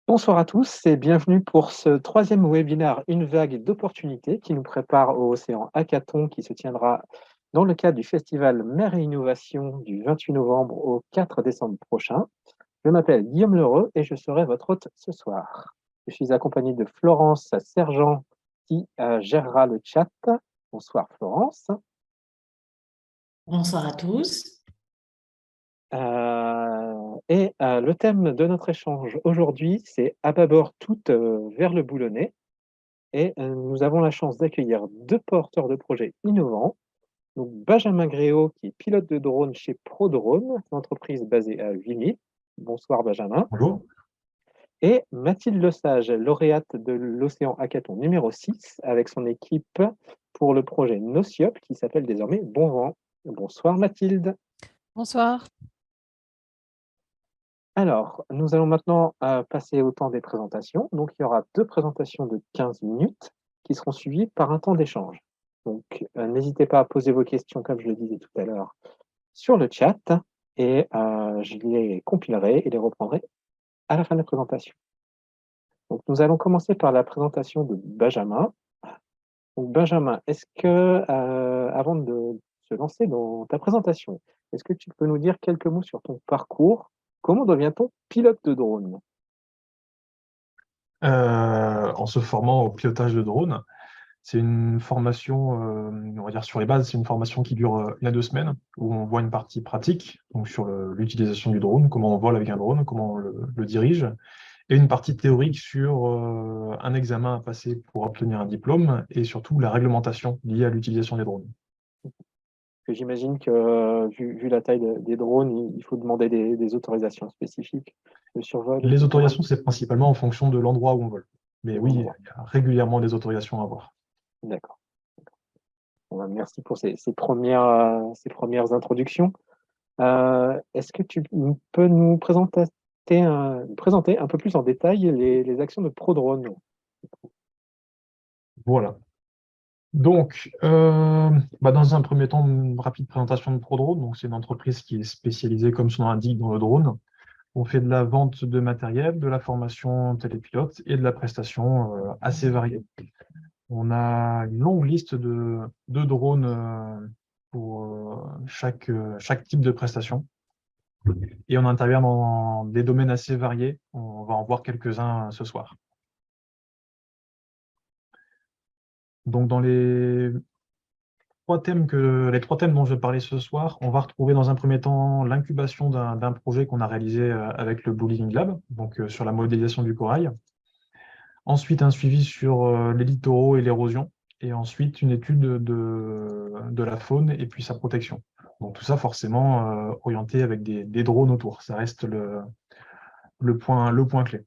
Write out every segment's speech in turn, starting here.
Bonsoir à tous et bienvenue pour ce troisième webinaire Une vague d'opportunités qui nous prépare au Océan Hackathon qui se tiendra dans le cadre du festival Mer et Innovation du 28 novembre au 4 décembre prochain. Je m'appelle Guillaume Lheureux et je serai votre hôte ce soir. Je suis accompagné de Florence Sergent qui gérera le chat. Bonsoir Florence. Bonsoir à tous. Le thème de notre échange aujourd'hui, c'est à bâbord toutes vers le boulonnais. Et nous avons la chance d'accueillir deux porteurs de projets innovants. Donc Benjamin Gréau, qui est pilote de drone chez ProDrone, une entreprise basée à 8000. Bonsoir Benjamin. Bonjour. Et Mathilde Lesage, lauréate de l'Océan Hackathon numéro 6, avec son équipe pour le projet Nociop, qui s'appelle désormais Bon Vent. Bonsoir Mathilde. Bonsoir. Alors, nous allons maintenant passer au temps des présentations. Donc, il y aura deux présentations de 15 minutes qui seront suivies par un temps d'échange. Donc, n'hésitez pas à poser vos questions, comme je le disais tout à l'heure, sur le chat et je les compilerai et les reprendrai à la fin de la présentation. Donc, nous allons commencer par la présentation de Benjamin. Donc, Benjamin, est-ce que, avant de se lancer dans ta présentation, est-ce que tu peux nous dire quelques mots sur ton parcours? Comment devient-on pilote de drone? En se formant au pilotage de drone, c'est une formation, on va dire sur les bases, c'est une formation qui dure 1 à 2 semaines, où on voit une partie pratique, donc sur l'utilisation du drone, comment on vole avec un drone, comment on le dirige, et une partie théorique sur un examen à passer pour obtenir un diplôme, et surtout la réglementation liée à l'utilisation des drones. J'imagine que, vu la taille des drones, il faut demander des autorisations spécifiques de survol. Les autorisations, c'est principalement en fonction de l'endroit où on vole. Mais oui, il y a régulièrement des autorisations à avoir. D'accord. Bon, merci pour ces premières introductions. Est-ce que tu peux nous présenter un peu plus en détail les actions de ProDrone? Voilà. Donc, dans un premier temps, une rapide présentation de ProDrone. Donc, c'est une entreprise qui est spécialisée, comme son nom l'indique, dans le drone. On fait de la vente de matériel, de la formation télépilote et de la prestation assez variée. On a une longue liste de drones pour chaque type de prestation. Et on intervient dans des domaines assez variés. On va en voir quelques-uns ce soir. Donc, dans les trois thèmes dont je vais parler ce soir, on va retrouver dans un premier temps l'incubation d'un projet qu'on a réalisé avec le Blue Living Lab, donc sur la modélisation du corail. Ensuite, un suivi sur les littoraux et l'érosion. Et ensuite, une étude de la faune et puis sa protection. Donc tout ça, forcément, orienté avec des drones autour. Ça reste le point clé.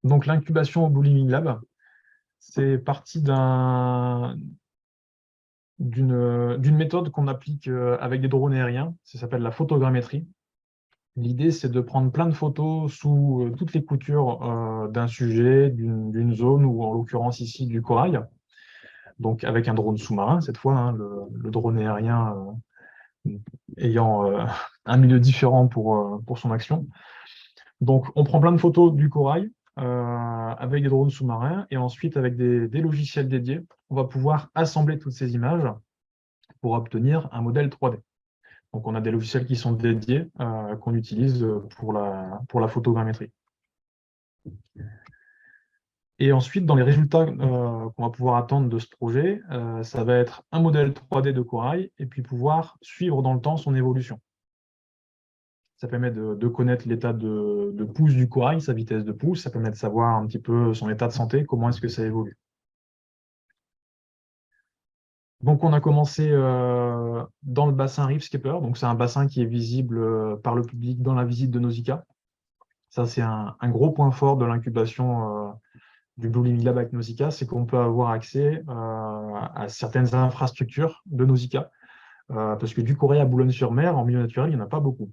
Donc l'incubation au Blue Living Lab, c'est parti d'une méthode qu'on applique avec des drones aériens. Ça s'appelle la photogrammétrie. L'idée, c'est de prendre plein de photos sous toutes les coutures d'un sujet, d'une zone, ou en l'occurrence ici du corail. Donc avec un drone sous-marin, cette fois, hein, le drone aérien ayant un milieu différent pour son action. Donc on prend plein de photos du corail avec des drones sous-marins, et ensuite avec des logiciels dédiés, on va pouvoir assembler toutes ces images pour obtenir un modèle 3D. Donc, on a des logiciels qui sont dédiés, qu'on utilise pour la photogrammétrie. Et ensuite, dans les résultats qu'on va pouvoir attendre de ce projet, ça va être un modèle 3D de corail, et puis pouvoir suivre dans le temps son évolution. Ça permet de connaître l'état de pousse du corail, sa vitesse de pousse, ça permet de savoir un petit peu son état de santé, comment est-ce que ça évolue. Donc, on a commencé dans le bassin Reef Skipper. Donc, c'est un bassin qui est visible par le public dans la visite de Nausicaa. Ça, c'est un gros point fort de l'incubation du Blue Living Lab avec Nausicaa, c'est qu'on peut avoir accès à certaines infrastructures de Nausicaa, parce que du corail à Boulogne-sur-Mer, en milieu naturel, il n'y en a pas beaucoup.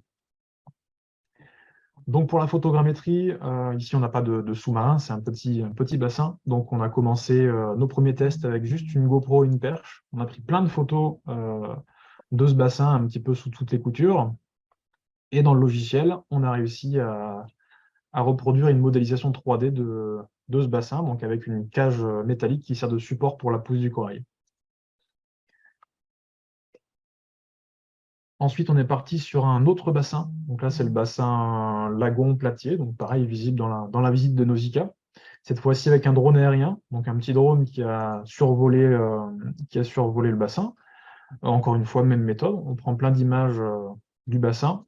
Donc, pour la photogrammétrie, ici, on n'a pas de sous-marin, c'est un petit bassin. Donc, on a commencé nos premiers tests avec juste une GoPro et une perche. On a pris plein de photos de ce bassin, un petit peu sous toutes les coutures. Et dans le logiciel, on a réussi à reproduire une modélisation 3D de ce bassin, donc avec une cage métallique qui sert de support pour la pousse du corail. Ensuite, on est parti sur un autre bassin. Donc là, c'est le bassin Lagon-Platier, donc pareil, visible dans la visite de Nausicaa. Cette fois-ci avec un drone aérien, donc un petit drone qui a survolé le bassin. Encore une fois, même méthode. On prend plein d'images du bassin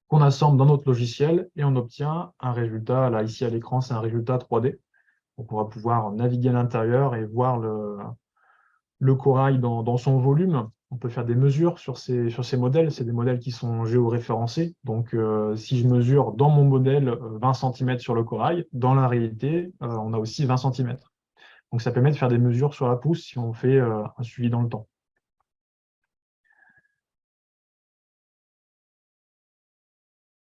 qu'on assemble dans notre logiciel et on obtient un résultat. Là, ici à l'écran, c'est un résultat 3D. Donc, on va pouvoir naviguer à l'intérieur et voir le corail dans son volume. On peut faire des mesures sur ces modèles. C'est des modèles qui sont géoréférencés. Donc, si je mesure dans mon modèle 20 cm sur le corail, dans la réalité, on a aussi 20 cm. Donc, ça permet de faire des mesures sur la pousse si on fait un suivi dans le temps.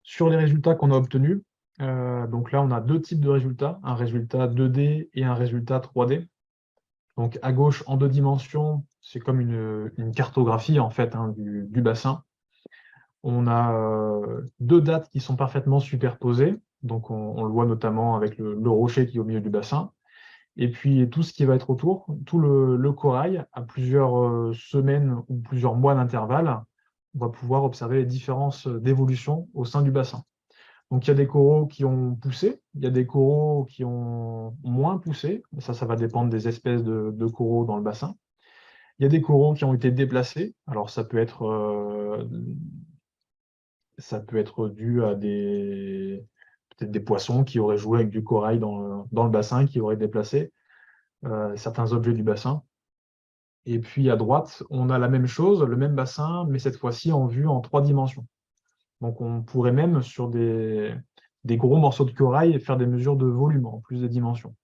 Sur les résultats qu'on a obtenus, donc là, on a deux types de résultats, un résultat 2D et un résultat 3D. Donc à gauche, en 2 dimensions, c'est comme une cartographie en fait du bassin. On a 2 dates qui sont parfaitement superposées. Donc on le voit notamment avec le rocher qui est au milieu du bassin. Et puis tout ce qui va être autour, tout le corail, à plusieurs semaines ou plusieurs mois d'intervalle, on va pouvoir observer les différences d'évolution au sein du bassin. Donc, il y a des coraux qui ont poussé, il y a des coraux qui ont moins poussé. Ça va dépendre des espèces de coraux dans le bassin. Il y a des coraux qui ont été déplacés. Alors, ça peut être dû à peut-être des poissons qui auraient joué avec du corail dans le bassin, qui auraient déplacé certains objets du bassin. Et puis, à droite, on a la même chose, le même bassin, mais cette fois-ci en vue en 3 dimensions. Donc, on pourrait même, sur des gros morceaux de corail, faire des mesures de volume en plus des dimensions.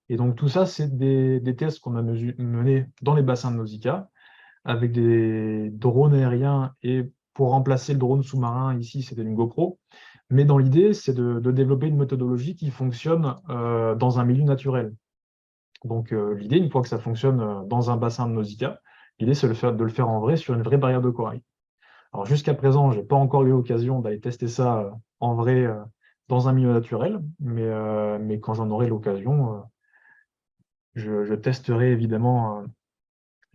Et donc, tout ça, c'est des tests qu'on a menés dans les bassins de Nausicaa avec des drones aériens. Et pour remplacer le drone sous-marin, ici, c'était une GoPro. Mais dans l'idée, c'est de développer une méthodologie qui fonctionne dans un milieu naturel. Donc, l'idée, une fois que ça fonctionne dans un bassin de Nausicaa, l'idée, c'est de le faire en vrai sur une vraie barrière de corail. Alors jusqu'à présent, je n'ai pas encore eu l'occasion d'aller tester ça en vrai dans un milieu naturel, mais quand j'en aurai l'occasion, je testerai évidemment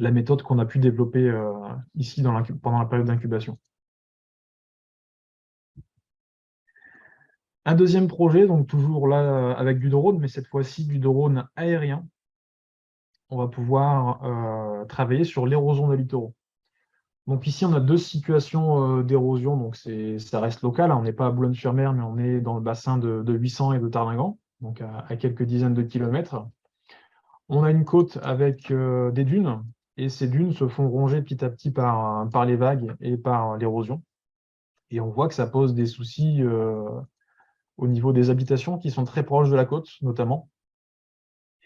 la méthode qu'on a pu développer ici pendant la période d'incubation. Un deuxième projet, donc toujours là avec du drone, mais cette fois-ci du drone aérien. On va pouvoir travailler sur l'érosion des littoraux. Donc ici, on a 2 situations d'érosion, donc ça reste local, hein. On n'est pas à Boulogne-sur-Mer, mais on est dans le bassin de 800 et de Tarlingan, donc à quelques dizaines de kilomètres. On a une côte avec des dunes, et ces dunes se font ronger petit à petit par les vagues et par l'érosion. Et on voit que ça pose des soucis au niveau des habitations qui sont très proches de la côte, notamment.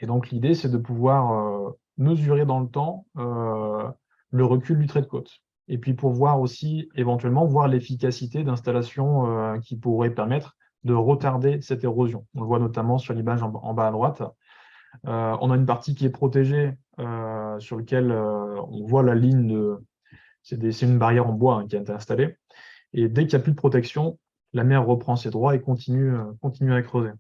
Et donc l'idée, c'est de pouvoir mesurer dans le temps le recul du trait de côte. Et puis pour voir aussi, éventuellement, voir l'efficacité d'installations qui pourraient permettre de retarder cette érosion. On le voit notamment sur l'image en bas à droite. On a une partie qui est protégée sur laquelle on voit la ligne de... C'est une barrière en bois qui a été installée. Et dès qu'il n'y a plus de protection, la mer reprend ses droits et continue à creuser.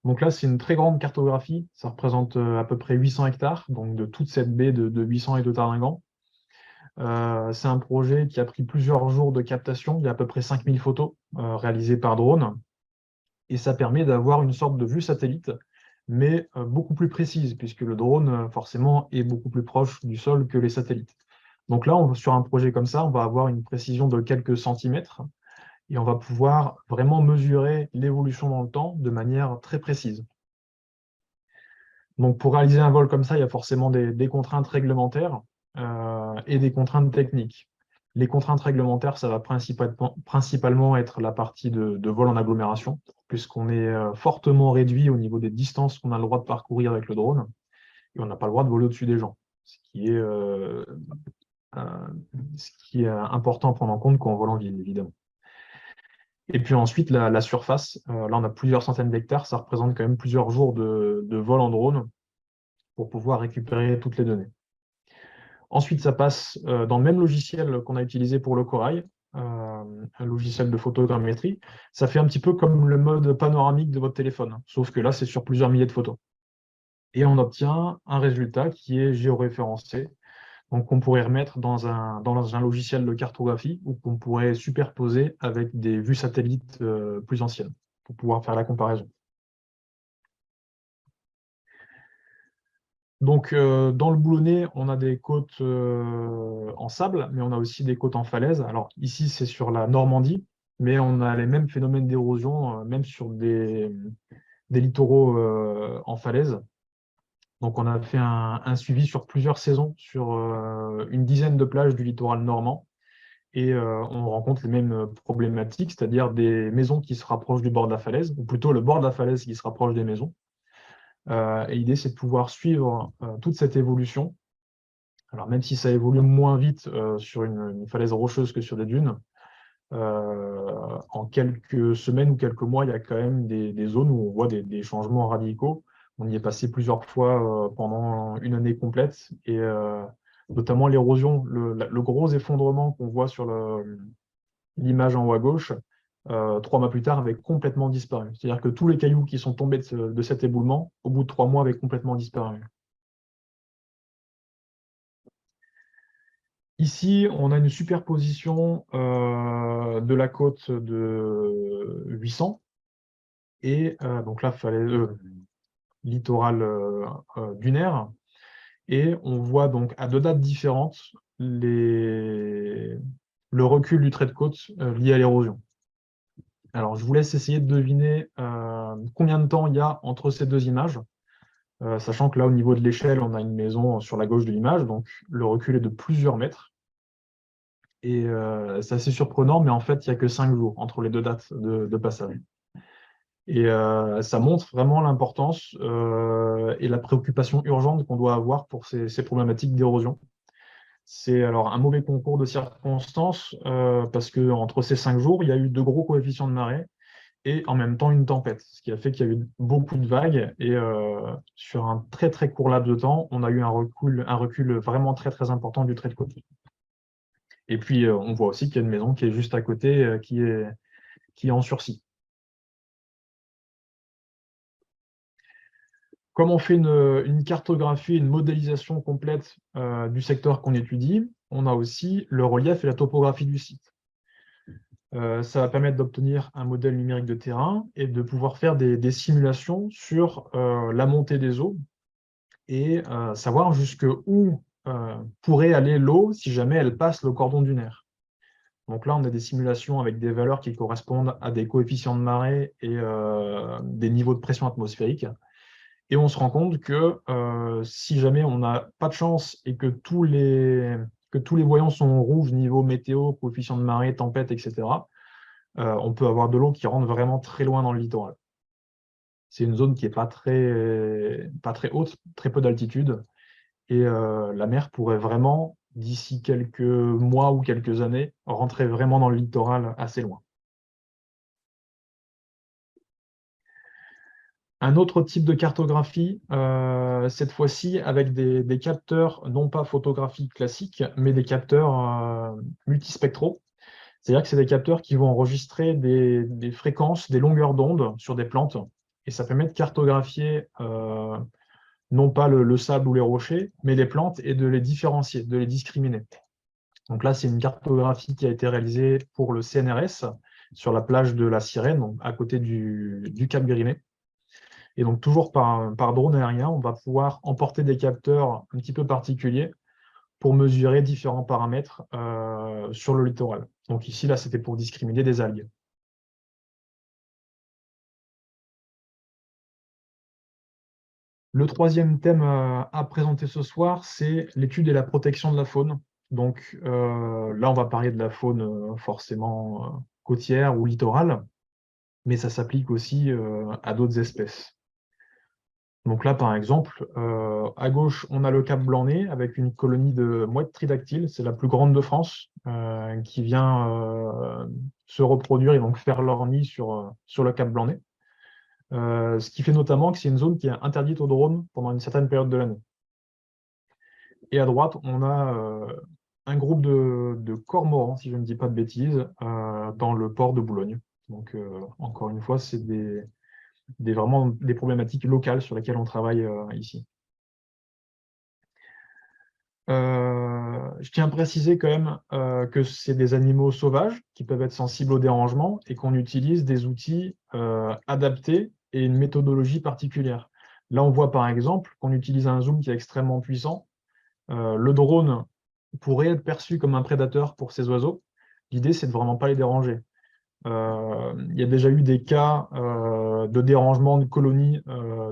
Donc là, c'est une très grande cartographie. Ça représente à peu près 800 hectares, donc de toute cette baie de 800 et de Tarlingan. C'est un projet qui a pris plusieurs jours de captation. Il y a à peu près 5000 photos réalisées par drone. Et ça permet d'avoir une sorte de vue satellite, mais beaucoup plus précise, puisque le drone, forcément, est beaucoup plus proche du sol que les satellites. Donc là, sur un projet comme ça, on va avoir une précision de quelques centimètres et on va pouvoir vraiment mesurer l'évolution dans le temps de manière très précise. Donc pour réaliser un vol comme ça, il y a forcément des contraintes réglementaires et des contraintes techniques. Les contraintes réglementaires, ça va principalement être la partie de vol en agglomération, puisqu'on est fortement réduit au niveau des distances qu'on a le droit de parcourir avec le drone, et on n'a pas le droit de voler au-dessus des gens, ce qui est important à prendre en compte quand on vole en ville, évidemment. Et puis ensuite, la surface, là on a plusieurs centaines d'hectares, ça représente quand même plusieurs jours de vol en drone pour pouvoir récupérer toutes les données. Ensuite, ça passe dans le même logiciel qu'on a utilisé pour le corail. un logiciel de photogrammétrie, ça fait un petit peu comme le mode panoramique de votre téléphone, hein, sauf que là, c'est sur plusieurs milliers de photos. Et on obtient un résultat qui est géoréférencé, donc qu'on pourrait remettre dans un logiciel de cartographie ou qu'on pourrait superposer avec des vues satellites plus anciennes pour pouvoir faire la comparaison. Donc, dans le Boulonnais, on a des côtes en sable, mais on a aussi des côtes en falaise. Alors, ici, c'est sur la Normandie, mais on a les mêmes phénomènes d'érosion, même sur des littoraux en falaise. Donc, on a fait un suivi sur plusieurs saisons, sur une dizaine de plages du littoral normand. Et on rencontre les mêmes problématiques, c'est-à-dire des maisons qui se rapprochent du bord de la falaise, ou plutôt le bord de la falaise qui se rapproche des maisons. Et l'idée, c'est de pouvoir suivre toute cette évolution. Alors, même si ça évolue moins vite sur une falaise rocheuse que sur des dunes, en quelques semaines ou quelques mois, il y a quand même des zones où on voit des changements radicaux. On y est passé plusieurs fois pendant une année complète, et notamment l'érosion, le gros effondrement qu'on voit sur l'image en haut à gauche, 3 mois plus tard, avait complètement disparu. C'est-à-dire que tous les cailloux qui sont tombés de cet éboulement, au bout de 3 mois, avaient complètement disparu. Ici, on a une superposition de la côte de 800 et donc là, littoral dunaire. Et on voit donc à 2 dates différentes le recul du trait de côte lié à l'érosion. Alors, je vous laisse essayer de deviner combien de temps il y a entre ces deux images, sachant que là, au niveau de l'échelle, on a une maison sur la gauche de l'image, donc le recul est de plusieurs mètres. Et c'est assez surprenant, mais en fait, il n'y a que 5 jours entre les 2 dates de passage. Et ça montre vraiment l'importance et la préoccupation urgente qu'on doit avoir pour ces problématiques d'érosion. C'est alors un mauvais concours de circonstances parce qu'entre ces 5 jours, il y a eu de gros coefficients de marée et en même temps une tempête, ce qui a fait qu'il y a eu beaucoup de vagues. Et sur un très très court laps de temps, on a eu un recul vraiment très très important du trait de côte. Et puis, on voit aussi qu'il y a une maison qui est juste à côté, qui est en sursis. Comme on fait une cartographie, une modélisation complète du secteur qu'on étudie, on a aussi le relief et la topographie du site. Ça va permettre d'obtenir un modèle numérique de terrain et de pouvoir faire des simulations sur la montée des eaux et savoir jusqu'où pourrait aller l'eau si jamais elle passe le cordon dunaire. Donc là, on a des simulations avec des valeurs qui correspondent à des coefficients de marée et des niveaux de pression atmosphérique. Et on se rend compte que si jamais on n'a pas de chance et que tous les voyants sont rouges, niveau météo, coefficient de marée, tempête, etc., on peut avoir de l'eau qui rentre vraiment très loin dans le littoral. C'est une zone qui n'est pas très haute, très peu d'altitude. Et la mer pourrait vraiment, d'ici quelques mois ou quelques années, rentrer vraiment dans le littoral assez loin. Un autre type de cartographie, cette fois-ci avec des capteurs non pas photographiques classiques, mais des capteurs multispectraux. C'est-à-dire que c'est des capteurs qui vont enregistrer des fréquences, des longueurs d'onde sur des plantes. Et ça permet de cartographier non pas le sable ou les rochers, mais les plantes et de les différencier, de les discriminer. Donc là, c'est une cartographie qui a été réalisée pour le CNRS sur la plage de la Sirène, donc à côté du Cap Grisnez. Et donc, toujours par drone aérien, on va pouvoir emporter des capteurs un petit peu particuliers pour mesurer différents paramètres sur le littoral. Donc ici, là, c'était pour discriminer des algues. Le troisième thème à présenter ce soir, c'est l'étude et la protection de la faune. Donc là, on va parler de la faune forcément côtière ou littorale, mais ça s'applique aussi à d'autres espèces. Donc là, par exemple, à gauche, on a le Cap Blanc-Nez avec une colonie de mouettes tridactyles. C'est la plus grande de France qui vient se reproduire et donc faire leur nid sur le Cap Blanc-Nez. Ce qui fait notamment que c'est une zone qui est interdite aux drones pendant une certaine période de l'année. Et à droite, on a un groupe de cormorans, si je ne dis pas de bêtises, dans le port de Boulogne. Donc, encore une fois, c'est vraiment des problématiques locales sur lesquelles on travaille ici. Je tiens à préciser quand même que c'est des animaux sauvages qui peuvent être sensibles au dérangement et qu'on utilise des outils adaptés et une méthodologie particulière. Là, on voit par exemple qu'on utilise un zoom qui est extrêmement puissant. Le drone pourrait être perçu comme un prédateur pour ces oiseaux. L'idée, c'est de vraiment pas les déranger. Il y a déjà eu des cas de dérangement de colonies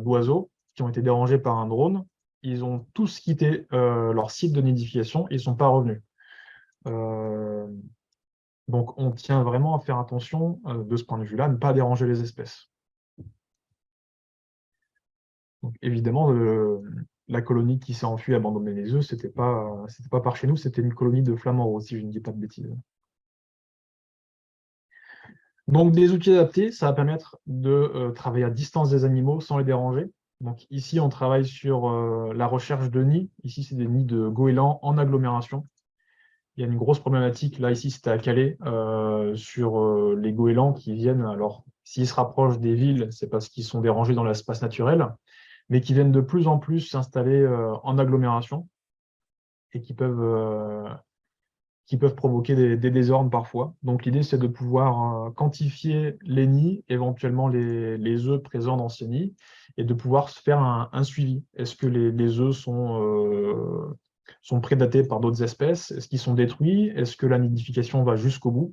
d'oiseaux qui ont été dérangés par un drone. Ils ont tous quitté leur site de nidification et ils ne sont pas revenus. Donc, on tient vraiment à faire attention de ce point de vue-là, ne pas déranger les espèces. Donc, évidemment, la colonie qui s'est enfuie, abandonner les œufs, c'était pas par chez nous, c'était une colonie de flamants roses, si je ne dis pas de bêtises. Donc, des outils adaptés, ça va permettre de travailler à distance des animaux sans les déranger. Donc, ici, on travaille sur la recherche de nids. Ici, c'est des nids de goélands en agglomération. Il y a une grosse problématique, là, ici, c'était à Calais, sur les goélands qui viennent. Alors, s'ils se rapprochent des villes, c'est parce qu'ils sont dérangés dans l'espace naturel, mais qui viennent de plus en plus s'installer en agglomération et qui peuvent provoquer des désordres parfois. Donc l'idée, c'est de pouvoir quantifier les nids, éventuellement les œufs présents dans ces nids, et de pouvoir se faire un suivi. Est-ce que les œufs sont prédatés par d'autres espèces? Est-ce qu'ils sont détruits? Est-ce que la nidification va jusqu'au bout?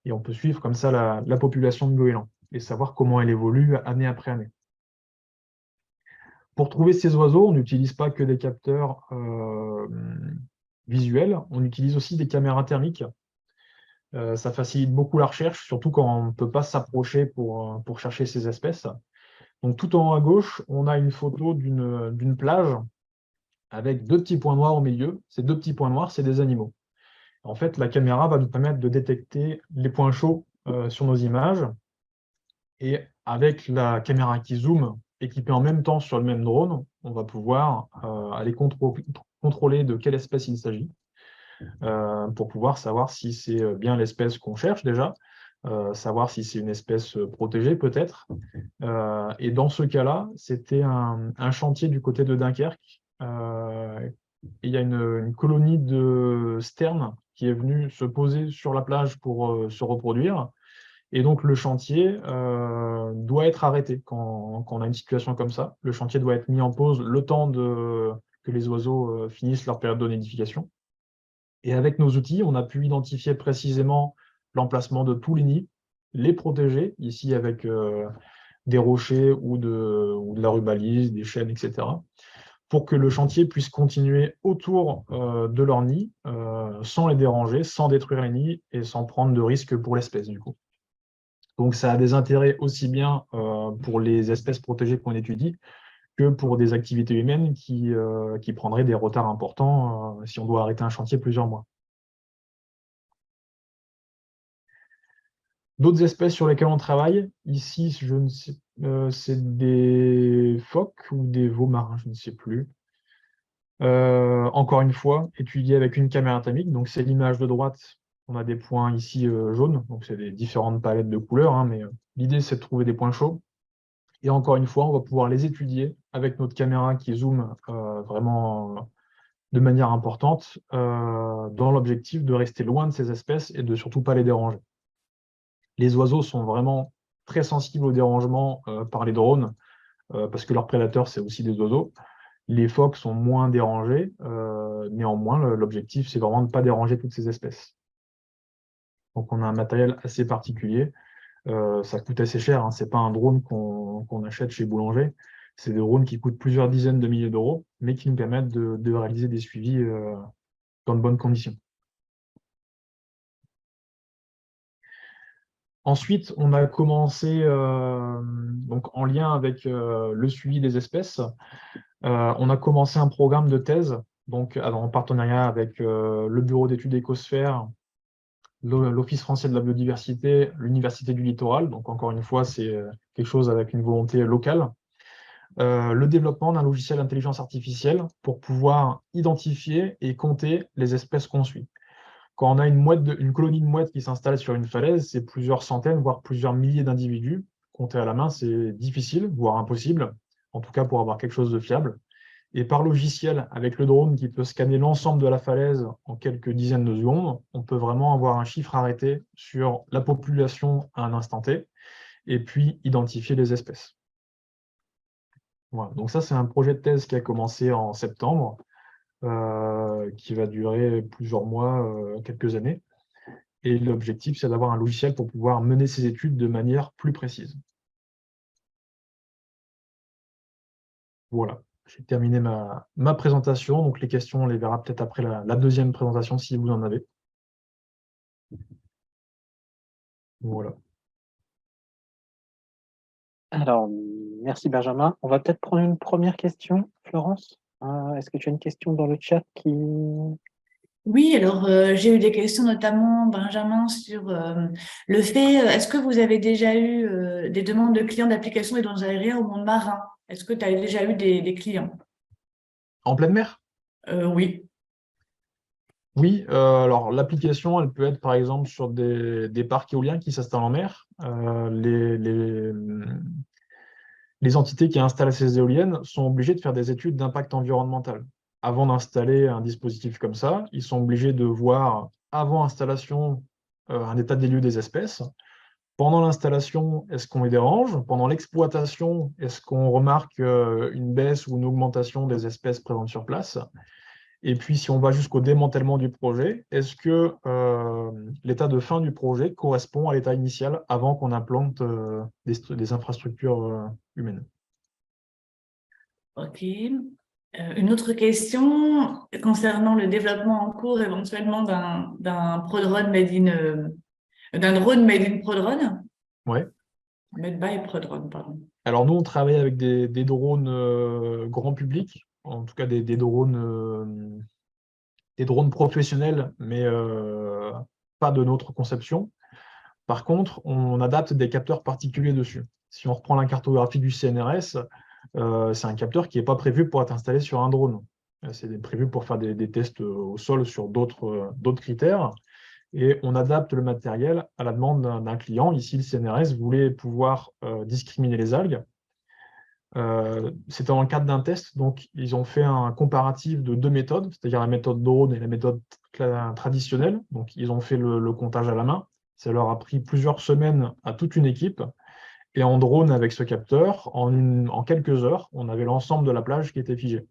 Et on peut suivre comme ça la population de goélands et savoir comment elle évolue année après année. Pour trouver ces oiseaux, on n'utilise pas que des capteurs visuels, on utilise aussi des caméras thermiques. Ça facilite beaucoup la recherche, surtout quand on ne peut pas s'approcher pour chercher ces espèces. Donc tout en haut à gauche, on a une photo d'une plage avec deux petits points noirs au milieu. Ces deux petits points noirs, c'est des animaux. En fait, la caméra va nous permettre de détecter les points chauds sur nos images. Et avec la caméra qui zoome, équipée en même temps sur le même drone, on va pouvoir aller contrôler de quelle espèce il s'agit, pour pouvoir savoir si c'est bien l'espèce qu'on cherche déjà, savoir si c'est une espèce protégée peut-être. Et dans ce cas-là, c'était un chantier du côté de Dunkerque. Il y a une colonie de sternes qui est venue se poser sur la plage pour se reproduire. Et donc, le chantier doit être arrêté quand on a une situation comme ça. Le chantier doit être mis en pause le temps que les oiseaux finissent leur période de nidification. Et avec nos outils, on a pu identifier précisément l'emplacement de tous les nids, les protéger, ici avec des rochers ou de la rubalise, des chênes, etc., pour que le chantier puisse continuer autour de leur nid, sans les déranger, sans détruire les nids et sans prendre de risques pour l'espèce, du coup. Donc, ça a des intérêts aussi bien pour les espèces protégées qu'on étudie que pour des activités humaines qui prendraient des retards importants si on doit arrêter un chantier plusieurs mois. D'autres espèces sur lesquelles on travaille, ici, je ne sais, c'est des phoques ou des veaux marins, je ne sais plus. Encore une fois, étudié avec une caméra thermique, donc c'est l'image de droite. On a des points ici jaunes, donc c'est des différentes palettes de couleurs, hein, mais l'idée c'est de trouver des points chauds. Et encore une fois, on va pouvoir les étudier avec notre caméra qui zoome vraiment de manière importante, dans l'objectif de rester loin de ces espèces et de surtout pas les déranger. Les oiseaux sont vraiment très sensibles au dérangement par les drones, parce que leurs prédateurs, c'est aussi des oiseaux. Les phoques sont moins dérangés, néanmoins, l'objectif, c'est vraiment de ne pas déranger toutes ces espèces. Donc, on a un matériel assez particulier. Ça coûte assez cher, hein. Ce n'est pas un drone qu'on achète chez Boulanger. C'est des drones qui coûtent plusieurs dizaines de milliers d'euros, mais qui nous permettent de réaliser des suivis dans de bonnes conditions. Ensuite, on a commencé, donc en lien avec le suivi des espèces, on a commencé un programme de thèse, donc en partenariat avec le Bureau d'études écosphère, l'Office français de la biodiversité, l'Université du littoral. Donc encore une fois, c'est quelque chose avec une volonté locale. Le développement d'un logiciel d'intelligence artificielle pour pouvoir identifier et compter les espèces qu'on suit. Quand on a une colonie de mouettes qui s'installe sur une falaise, c'est plusieurs centaines, voire plusieurs milliers d'individus. Compter à la main, c'est difficile, voire impossible, en tout cas pour avoir quelque chose de fiable. Et par logiciel, avec le drone qui peut scanner l'ensemble de la falaise en quelques dizaines de secondes, on peut vraiment avoir un chiffre arrêté sur la population à un instant T, et puis identifier les espèces. Voilà. Donc ça, c'est un projet de thèse qui a commencé en septembre, qui va durer plusieurs mois, quelques années. Et l'objectif, c'est d'avoir un logiciel pour pouvoir mener ces études de manière plus précise. Voilà, j'ai terminé ma présentation. Donc les questions, on les verra peut-être après la deuxième présentation, si vous en avez. Voilà. Alors, merci Benjamin. On va peut-être prendre une première question, Florence. Est-ce que tu as une question dans le chat qui... Oui, alors j'ai eu des questions, notamment Benjamin, sur le fait, est-ce que vous avez déjà eu des demandes de clients d'applications des drones aériens au monde marin? Est-ce que tu as déjà eu des clients? En pleine mer? Oui. Oui, alors l'application, elle peut être par exemple sur des parcs éoliens qui s'installent en mer. Les entités qui installent ces éoliennes sont obligées de faire des études d'impact environnemental. Avant d'installer un dispositif comme ça, ils sont obligés de voir, avant installation, un état des lieux des espèces. Pendant l'installation, est-ce qu'on les dérange? Pendant l'exploitation, est-ce qu'on remarque une baisse ou une augmentation des espèces présentes sur place? Et puis, si on va jusqu'au démantèlement du projet, est-ce que l'état de fin du projet correspond à l'état initial avant qu'on implante des infrastructures humaines? Ok. Une autre question concernant le développement en cours éventuellement d'un prodrone d'un drone made in prodrone, Ouais. made by prodrone, pardon. Alors, nous, on travaille avec des drones grand public, en tout cas des drones professionnels, mais pas de notre conception. Par contre, on adapte des capteurs particuliers dessus. Si on reprend la cartographie du CNRS, c'est un capteur qui n'est pas prévu pour être installé sur un drone. C'est prévu pour faire des tests au sol sur d'autres critères. Et on adapte le matériel à la demande d'un client. Ici, le CNRS voulait pouvoir discriminer les algues. C'était dans le cadre d'un test, donc ils ont fait un comparatif de deux méthodes, c'est-à-dire la méthode drone et la méthode traditionnelle. Donc ils ont fait le comptage à la main. Ça leur a pris plusieurs semaines à toute une équipe. Et en drone avec ce capteur, en quelques heures, on avait l'ensemble de la plage qui était figée.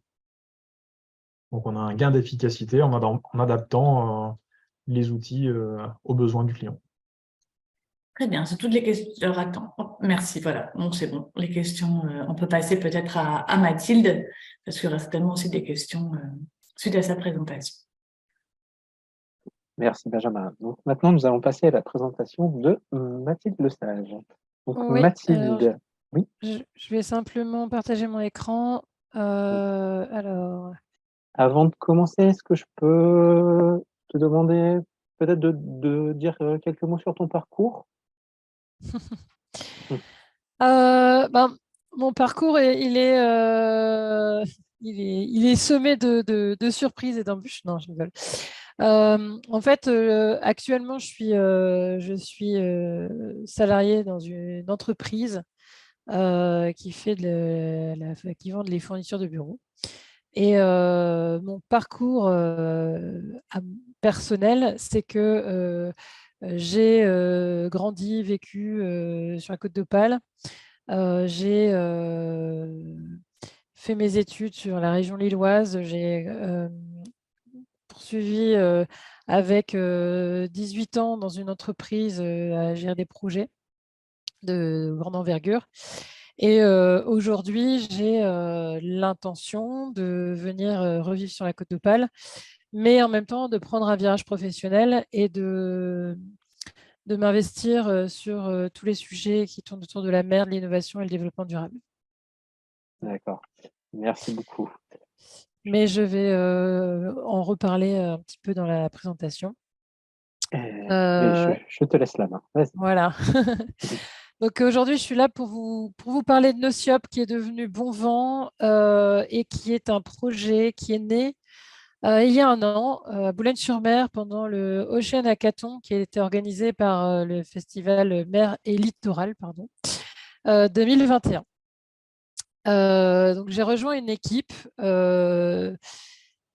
Donc on a un gain d'efficacité en adaptant les outils aux besoins du client. Très bien, c'est toutes les questions. Alors, attends, hop, merci, voilà. Donc, c'est bon. Les questions, on peut passer peut-être à Mathilde, parce qu'il y aura certainement aussi des questions suite à sa présentation. Merci Benjamin. Donc maintenant, nous allons passer à la présentation de Mathilde Lesage. Donc Oui, Mathilde, oui. Je vais simplement partager mon écran. Alors, Avant de commencer, est-ce que je peux te demander peut-être de dire quelques mots sur ton parcours? ben, mon parcours, il est semé de surprises et d'embûches. Non, je rigole. En fait, actuellement, je suis salariée dans une entreprise qui qui vend les fournitures de bureau. Et mon parcours personnel, c'est que j'ai grandi, vécu sur la Côte d'Opale. J'ai fait mes études sur la région lilloise. J'ai poursuivi avec 18 ans dans une entreprise à gérer des projets de grande envergure. Et aujourd'hui, j'ai l'intention de venir revivre sur la Côte d'Opale, mais en même temps de prendre un virage professionnel et de m'investir sur tous les sujets qui tournent autour de la mer, de l'innovation et le développement durable. D'accord, merci beaucoup. Mais je vais en reparler un petit peu dans la présentation. Mais je te laisse la main. Vas-y. Voilà. Donc aujourd'hui, je suis là pour vous parler de Nociop, qui est devenu Bon Vent et qui est un projet qui est né Il y a un an, à Boulogne-sur-Mer, pendant le Ocean Hackathon, qui a été organisé par le festival Mer et Littoral, pardon, 2021. Donc, j'ai rejoint une équipe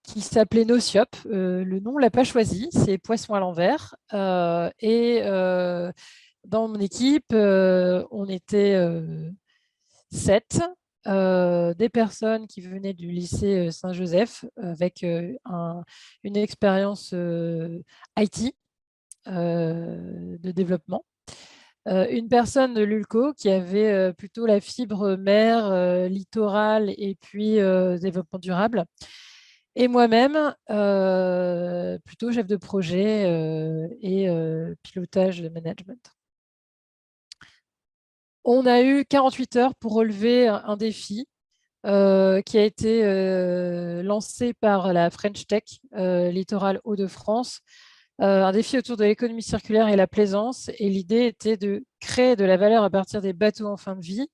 qui s'appelait Nociop. Le nom, on ne l'a pas choisi, c'est Poisson à l'envers. Dans mon équipe, on était 7, des personnes qui venaient du lycée Saint-Joseph avec une expérience IT de développement. Une personne de l'ULCO qui avait plutôt la fibre mer, littoral et puis développement durable. Et moi-même, plutôt chef de projet et pilotage de management. On a eu 48 heures pour relever un défi qui a été lancé par la French Tech, Littoral Hauts-de-France, un défi autour de l'économie circulaire et la plaisance. Et l'idée était de créer de la valeur à partir des bateaux en fin de vie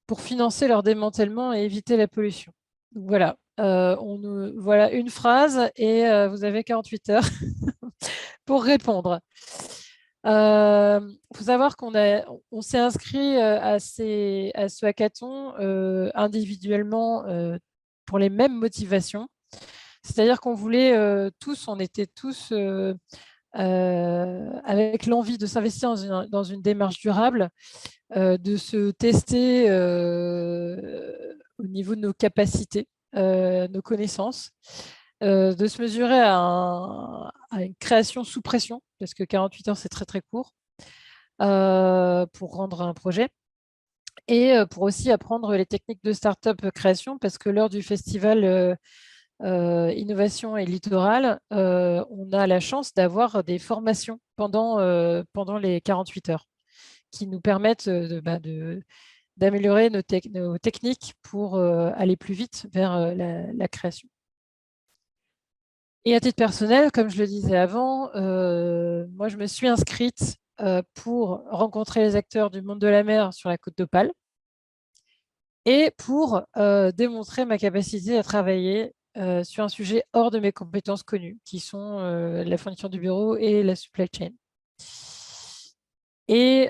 pour financer leur démantèlement et éviter la pollution. Donc voilà, voilà une phrase et vous avez 48 heures pour répondre. Il faut savoir qu'on s'est inscrit à ce hackathon individuellement pour les mêmes motivations. C'est-à-dire qu'on voulait on était tous avec l'envie de s'investir dans une démarche durable, de se tester au niveau de nos capacités, nos connaissances, de se mesurer à une création sous pression, parce que 48 heures, c'est très, très court, pour rendre un projet. Et pour aussi apprendre les techniques de start-up création, parce que lors du festival Innovation et Littoral, on a la chance d'avoir des formations pendant les 48 heures qui nous permettent d'améliorer nos techniques pour aller plus vite vers la création. Et à titre personnel, comme je le disais avant, moi, je me suis inscrite pour rencontrer les acteurs du monde de la mer sur la côte d'Opale et pour démontrer ma capacité à travailler sur un sujet hors de mes compétences connues, qui sont la fourniture du bureau et la supply chain. Et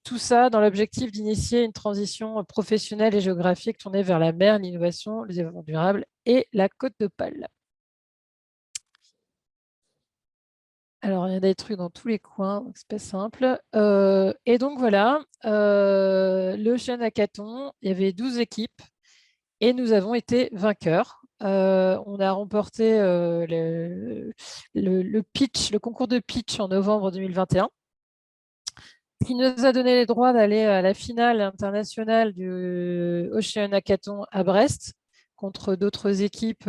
tout ça dans l'objectif d'initier une transition professionnelle et géographique tournée vers la mer, l'innovation, le développement durable et la côte d'Opale. Alors, il y a des trucs dans tous les coins, donc c'est pas simple. Et donc, voilà, l'Ocean Hackathon, il y avait 12 équipes et nous avons été vainqueurs. On a remporté le pitch, le concours de pitch en novembre 2021, qui nous a donné les droits d'aller à la finale internationale du Ocean Hackathon à Brest, contre d'autres équipes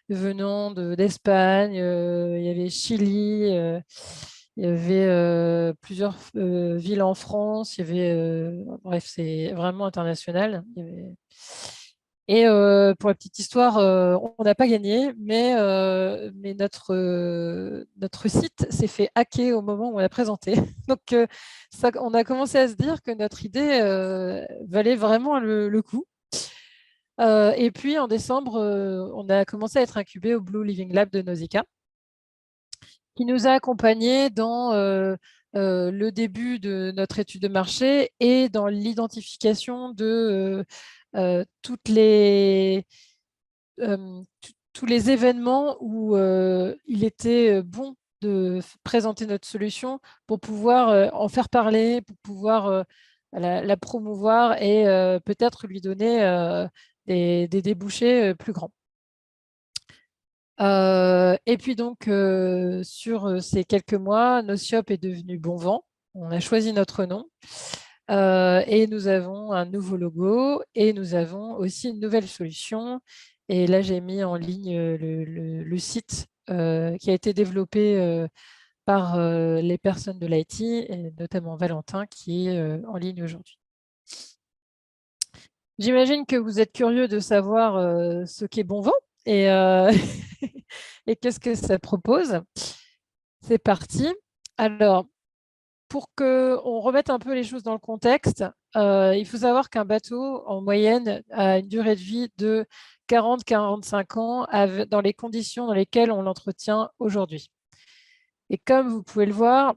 venant d'Espagne, il y avait Chili, il y avait plusieurs villes en France, il y avait, bref, c'est vraiment international. Et pour la petite histoire, on n'a pas gagné, mais notre site s'est fait hacker au moment où on l'a présenté. Donc, on a commencé à se dire que notre idée valait vraiment le coup. Et puis, en décembre, on a commencé à être incubé au Blue Living Lab de Nausicaa, qui nous a accompagnés dans le début de notre étude de marché et dans l'identification de tous les événements où il était bon de présenter notre solution pour pouvoir en faire parler, pour pouvoir la promouvoir et peut-être lui donner des débouchés plus grands. Et puis donc, sur ces quelques mois, Nociop est devenu Bon Vent. On a choisi notre nom et nous avons un nouveau logo et nous avons aussi une nouvelle solution. Et là, j'ai mis en ligne le site qui a été développé par les personnes de l'IT, et notamment Valentin, qui est en ligne aujourd'hui. J'imagine que vous êtes curieux de savoir ce qu'est Bon Vent et, et qu'est-ce que ça propose. C'est parti. Alors, pour qu'on remette un peu les choses dans le contexte, il faut savoir qu'un bateau, en moyenne, a une durée de vie de 40-45 ans dans les conditions dans lesquelles on l'entretient aujourd'hui. Et comme vous pouvez le voir,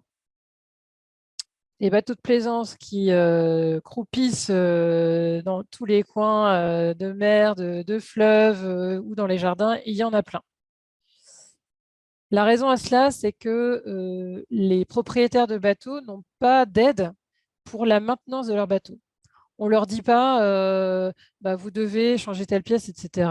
les bateaux de plaisance qui croupissent dans tous les coins de mer, de fleuves ou dans les jardins, il y en a plein. La raison à cela, c'est que les propriétaires de bateaux n'ont pas d'aide pour la maintenance de leur bateau. On ne leur dit pas bah, vous devez changer telle pièce, etc.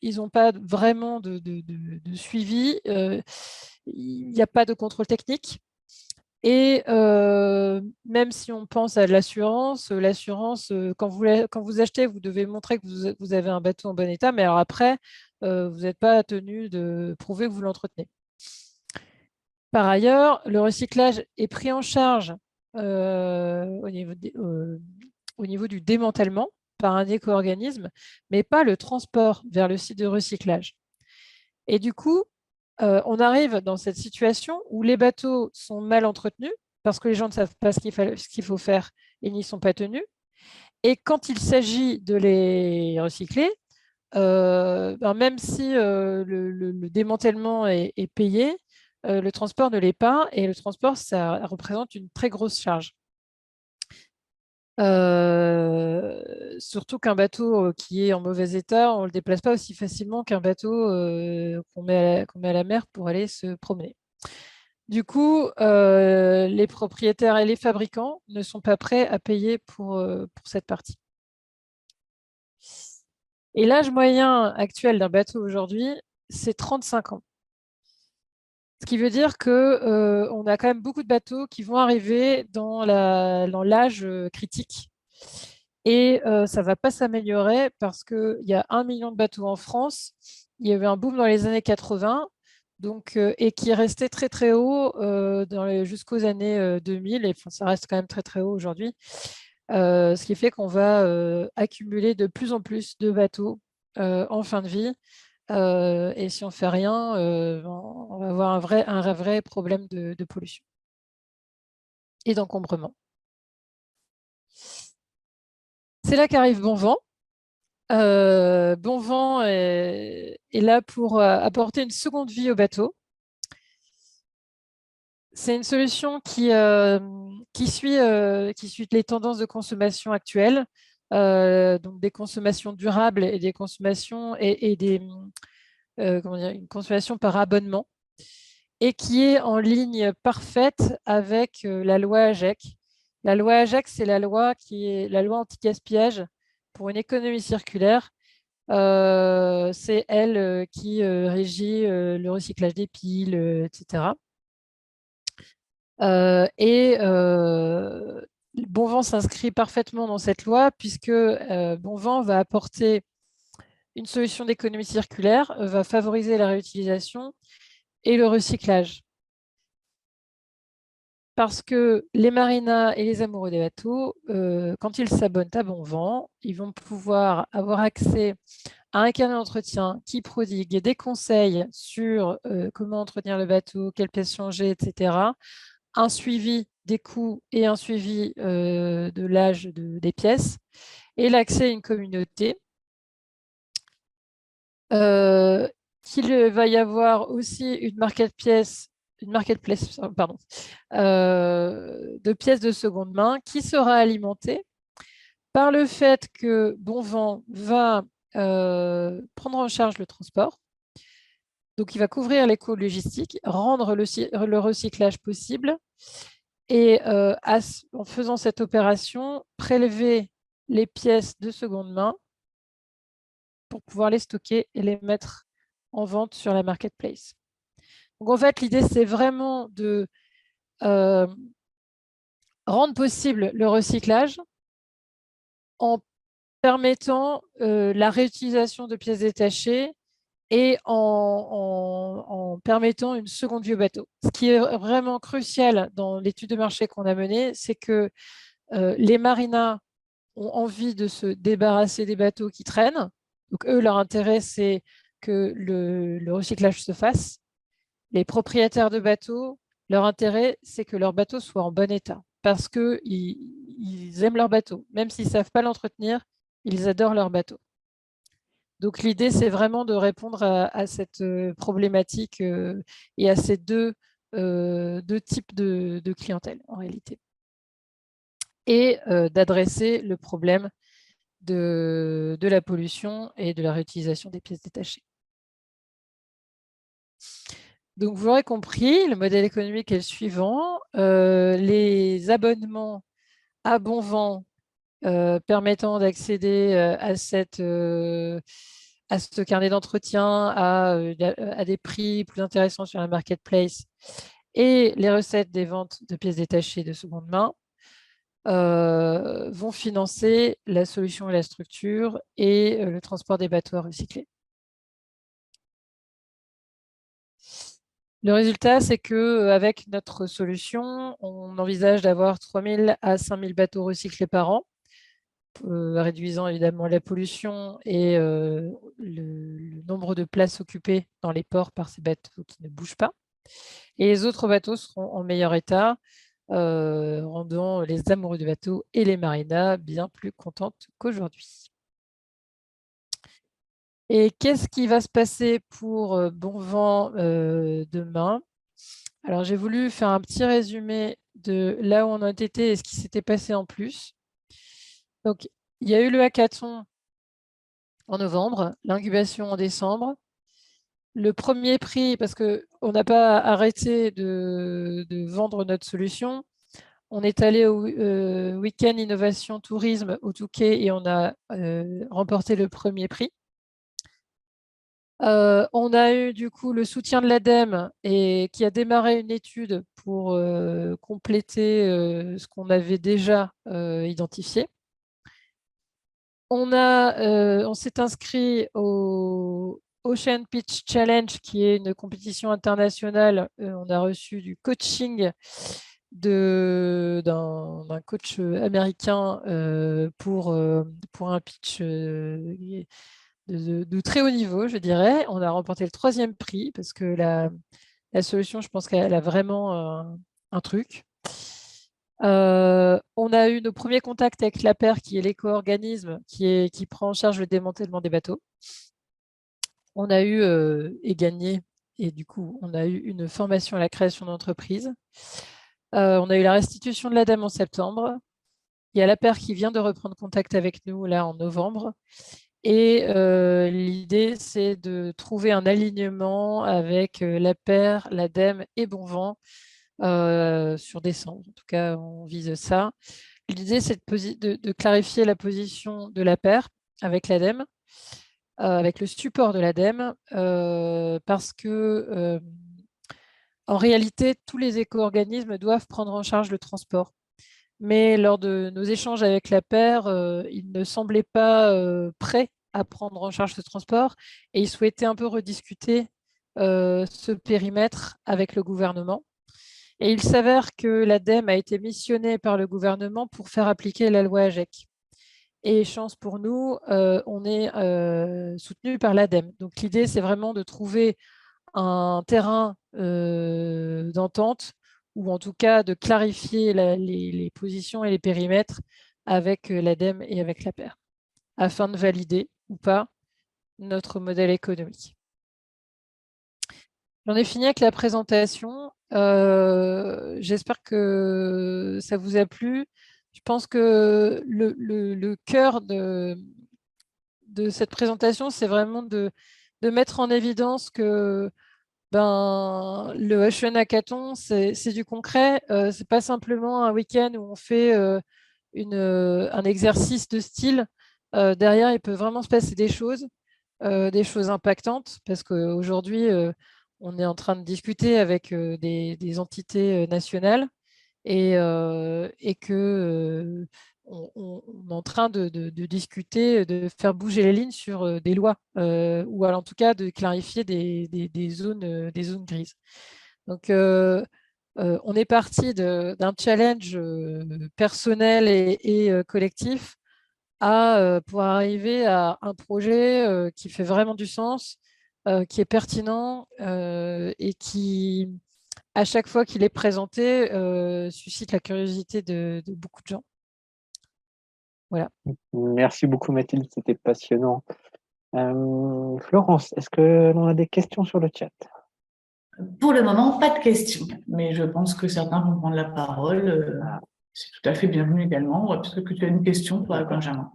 Ils n'ont pas vraiment de suivi. Il n'y a pas de contrôle technique. Et même si on pense à l'assurance, quand vous achetez, vous devez montrer que vous avez un bateau en bon état, mais alors après, vous n'êtes pas tenu de prouver que vous l'entretenez. Par ailleurs, le recyclage est pris en charge au niveau du démantèlement par un éco-organisme, mais pas le transport vers le site de recyclage. Et du coup, on arrive dans cette situation où les bateaux sont mal entretenus parce que les gens ne savent pas ce qu'il faut faire et n'y sont pas tenus. Et quand il s'agit de les recycler, même si le démantèlement est payé, le transport ne l'est pas, et le transport, ça représente une très grosse charge. Surtout qu'un bateau qui est en mauvais état, on ne le déplace pas aussi facilement qu'un bateau qu'on met à la mer pour aller se promener. Du coup, les propriétaires et les fabricants ne sont pas prêts à payer pour cette partie. Et l'âge moyen actuel d'un bateau aujourd'hui, c'est 35 ans. Ce qui veut dire qu'on a quand même beaucoup de bateaux qui vont arriver dans l'âge critique. Et ça ne va pas s'améliorer parce qu'il y a 1 million de bateaux en France. Il y avait un boom dans les années 80 et qui est resté très très haut jusqu'aux années 2000. Et ça reste quand même très très haut aujourd'hui. Ce qui fait qu'on va accumuler de plus en plus de bateaux en fin de vie. Et si on ne fait rien, on va avoir un vrai problème de pollution et d'encombrement. C'est là qu'arrive Bonvent. Bonvent est là pour apporter une seconde vie au bateau. C'est une solution qui suit les tendances de consommation actuelles, donc des consommations durables et des consommations une consommation par abonnement, et qui est en ligne parfaite avec la loi AGEC. La loi AGEC, c'est la loi qui est la loi anti-gaspillage pour une économie circulaire. C'est elle qui régit le recyclage des piles, etc. Bonvent s'inscrit parfaitement dans cette loi puisque Bonvent va apporter une solution d'économie circulaire, va favoriser la réutilisation et le recyclage. Parce que les marinas et les amoureux des bateaux, quand ils s'abonnent à Bonvent, ils vont pouvoir avoir accès à un carnet d'entretien qui prodigue des conseils sur comment entretenir le bateau, quelles pièces changer, etc. Un suivi des coûts et un suivi de l'âge des pièces, et l'accès à une communauté. Qu'il va y avoir aussi une marketplace de pièces de seconde main qui sera alimentée par le fait que Bonvent va prendre en charge le transport. Donc, il va couvrir les coûts logistiques, rendre le recyclage possible et en faisant cette opération, prélever les pièces de seconde main pour pouvoir les stocker et les mettre en vente sur la marketplace. Donc, en fait, l'idée, c'est vraiment de rendre possible le recyclage en permettant la réutilisation de pièces détachées et en permettant une seconde vie au bateau. Ce qui est vraiment crucial dans l'étude de marché qu'on a menée, c'est que les marinas ont envie de se débarrasser des bateaux qui traînent. Donc, eux, leur intérêt, c'est que le recyclage se fasse. Les propriétaires de bateaux, leur intérêt, c'est que leur bateau soit en bon état parce qu'ils ils aiment leur bateau. Même s'ils ne savent pas l'entretenir, ils adorent leur bateau. Donc, l'idée, c'est vraiment de répondre à cette problématique et à ces deux types de clientèle, en réalité. Et d'adresser le problème de la pollution et de la réutilisation des pièces détachées. Donc, vous l'aurez compris, le modèle économique est le suivant. Les abonnements à bon vent permettant d'accéder à ce carnet d'entretien à des prix plus intéressants sur la marketplace et les recettes des ventes de pièces détachées de seconde main vont financer la solution et la structure et le transport des bateaux à recycler. Le résultat, c'est qu'avec notre solution, on envisage d'avoir 3 000 à 5 000 bateaux recyclés par an, réduisant évidemment la pollution et le nombre de places occupées dans les ports par ces bateaux qui ne bougent pas. Et les autres bateaux seront en meilleur état, rendant les amoureux du bateau et les marinas bien plus contentes qu'aujourd'hui. Et qu'est-ce qui va se passer pour Bon Vent demain? Alors, j'ai voulu faire un petit résumé de là où on a été et ce qui s'était passé en plus. Donc, il y a eu le hackathon en novembre, l'incubation en décembre. Le premier prix, parce qu'on n'a pas arrêté de vendre notre solution, on est allé au Week-end Innovation Tourisme au Touquet et on a remporté le premier prix. On a eu du coup le soutien de l'ADEME et qui a démarré une étude pour compléter ce qu'on avait déjà identifié. On s'est inscrit au Ocean Pitch Challenge, qui est une compétition internationale. On a reçu du coaching d'un coach américain pour un pitch de très haut niveau, je dirais. On a remporté le 3e prix parce que la solution, je pense qu'elle a vraiment un truc. On a eu nos premiers contacts avec l'APER, qui est l'éco-organisme qui prend en charge le démantèlement des bateaux. On a eu et gagné, et du coup, on a eu une formation à la création d'entreprise. On a eu la restitution de l'ADEME en septembre. Il y a l'APER qui vient de reprendre contact avec nous là en novembre. Et l'idée, c'est de trouver un alignement avec l'APER, l'ADEME et Bon Vent sur décembre. En tout cas, on vise ça. L'idée, c'est de clarifier la position de l'APER avec l'ADEME, avec le support de l'ADEME, parce que en réalité, tous les éco-organismes doivent prendre en charge le transport. Mais lors de nos échanges avec l'APER, ils ne semblaient pas prêts à prendre en charge ce transport et ils souhaitaient un peu rediscuter ce périmètre avec le gouvernement. Et il s'avère que l'ADEME a été missionnée par le gouvernement pour faire appliquer la loi AGEC. Et chance pour nous, on est soutenu par l'ADEME. Donc l'idée, c'est vraiment de trouver un terrain d'entente ou en tout cas de clarifier les positions et les périmètres avec l'ADEME et avec l'APER afin de valider ou pas notre modèle économique. J'en ai fini avec la présentation. J'espère que ça vous a plu. Je pense que le cœur de cette présentation, c'est vraiment de mettre en évidence que le Ocean Hackathon, c'est du concret. Ce n'est pas simplement un week-end où on fait un exercice de style. Derrière, il peut vraiment se passer des choses impactantes, parce qu'aujourd'hui, on est en train de discuter avec des entités nationales et que on est en train de discuter, de faire bouger les lignes sur des lois, ou alors en tout cas de clarifier des zones grises. Donc, on est parti d'un challenge personnel et collectif pour arriver à un projet qui fait vraiment du sens, qui est pertinent et qui, à chaque fois qu'il est présenté, suscite la curiosité de beaucoup de gens. Merci beaucoup Mathilde, c'était passionnant. Florence, est-ce que l'on a des questions sur le chat? Pour le moment, pas de questions, mais je pense que certains vont prendre la parole. Ah, C'est tout à fait bienvenu également, puisque tu as une question, toi, d'accord. Benjamin.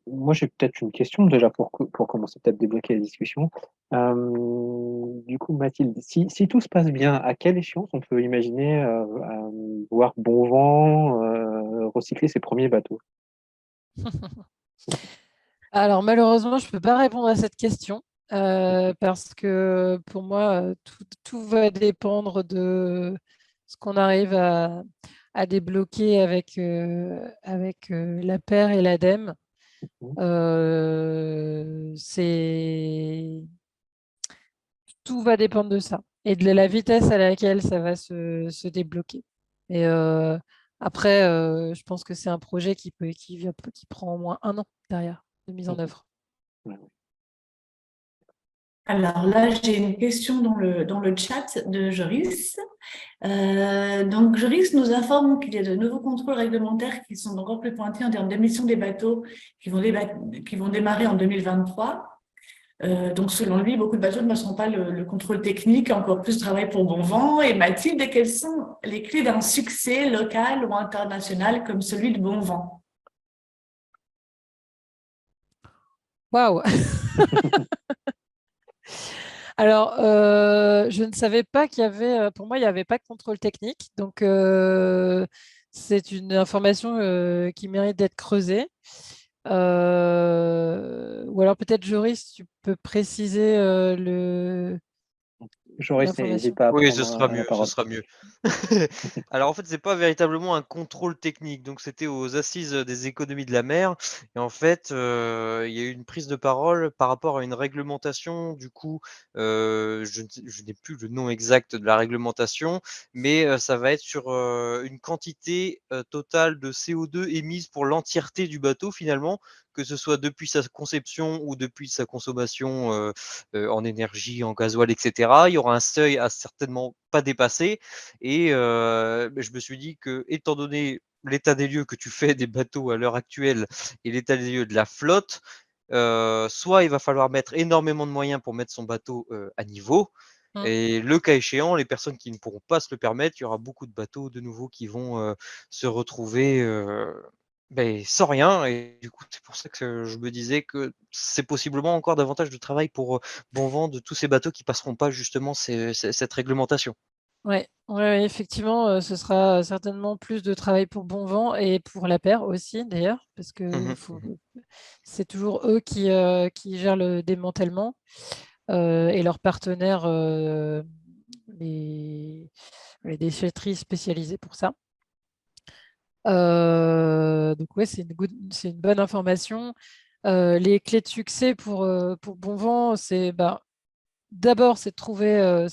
Moi, j'ai peut-être une question déjà pour commencer peut-être débloquer la discussion. Du coup, Mathilde, si tout se passe bien, à quelle échéance on peut imaginer voir Bonvent recycler ses premiers bateaux? Alors malheureusement, je ne peux pas répondre à cette question parce que pour moi, tout va dépendre de ce qu'on arrive à débloquer avec la paire et l'ADEME. Tout va dépendre de ça et de la vitesse à laquelle ça va se débloquer. Et après, je pense que c'est un projet qui prend au moins 1 an derrière de mise en œuvre. Alors là, j'ai une question dans le chat de Joris. Donc, Joris nous informe qu'il y a de nouveaux contrôles réglementaires qui sont encore plus pointus en termes d'émissions des bateaux qui vont démarrer en 2023. Donc, selon lui, beaucoup de bateaux ne passeront pas le contrôle technique, encore plus de travail pour Bonvent. Et Mathilde, quelles sont les clés d'un succès local ou international comme celui de Bonvent? Waouh! Alors, je ne savais pas qu'il y avait, pour moi, il n'y avait pas de contrôle technique. Donc, c'est une information qui mérite d'être creusée. Ou alors peut-être, Joris, tu peux préciser Joris, n'hésite l'information. pas à Oui, ce prendre sera la mieux, ce parole. sera mieux. Alors en fait, c'est pas véritablement un contrôle technique, donc c'était aux assises des économies de la mer. Et en fait, il y a eu une prise de parole par rapport à une réglementation. Du coup, je n'ai plus le nom exact de la réglementation, mais ça va être sur une quantité totale de CO2 émise pour l'entièreté du bateau finalement, que ce soit depuis sa conception ou depuis sa consommation en énergie, en gasoil, etc. Il y aura un seuil à certainement pas dépasser. Et je me suis dit que, étant donné l'état des lieux que tu fais des bateaux à l'heure actuelle et l'état des lieux de la flotte, soit il va falloir mettre énormément de moyens pour mettre son bateau à niveau. Et le cas échéant, les personnes qui ne pourront pas se le permettre, il y aura beaucoup de bateaux de nouveau qui vont se retrouver sans rien. Et du coup, c'est pour ça que je me disais que c'est possiblement encore davantage de travail pour Bonvent de tous ces bateaux qui passeront pas justement cette réglementation. Ouais, effectivement, ce sera certainement plus de travail pour Bonvent et pour la paire aussi, d'ailleurs, parce que c'est toujours eux qui gèrent le démantèlement et leurs partenaires, les déchetteries spécialisées pour ça. Donc ouais, c'est une bonne information. Les clés de succès pour Bonvent, c'est d'abord c'est de trouver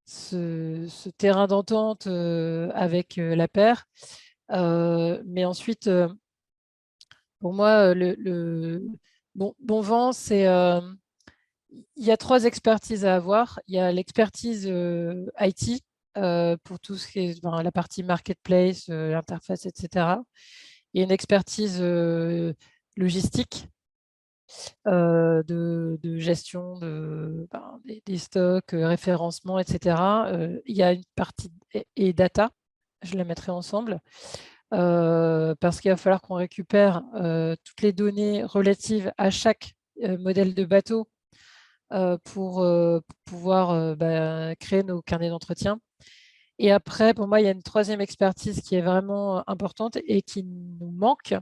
ce terrain d'entente avec la paire. Mais ensuite, pour moi, Bonvent, il y a 3 expertises à avoir. Il y a l'expertise IT pour tout ce qui est la partie marketplace, l'interface, etc. Il y a une expertise logistique de gestion des stocks, référencement, etc. Il y a une partie et data, je la mettrai ensemble, parce qu'il va falloir qu'on récupère toutes les données relatives à chaque modèle de bateau pour pouvoir créer nos carnets d'entretien. Et après, pour moi, il y a une 3e expertise qui est vraiment importante et qui nous manque.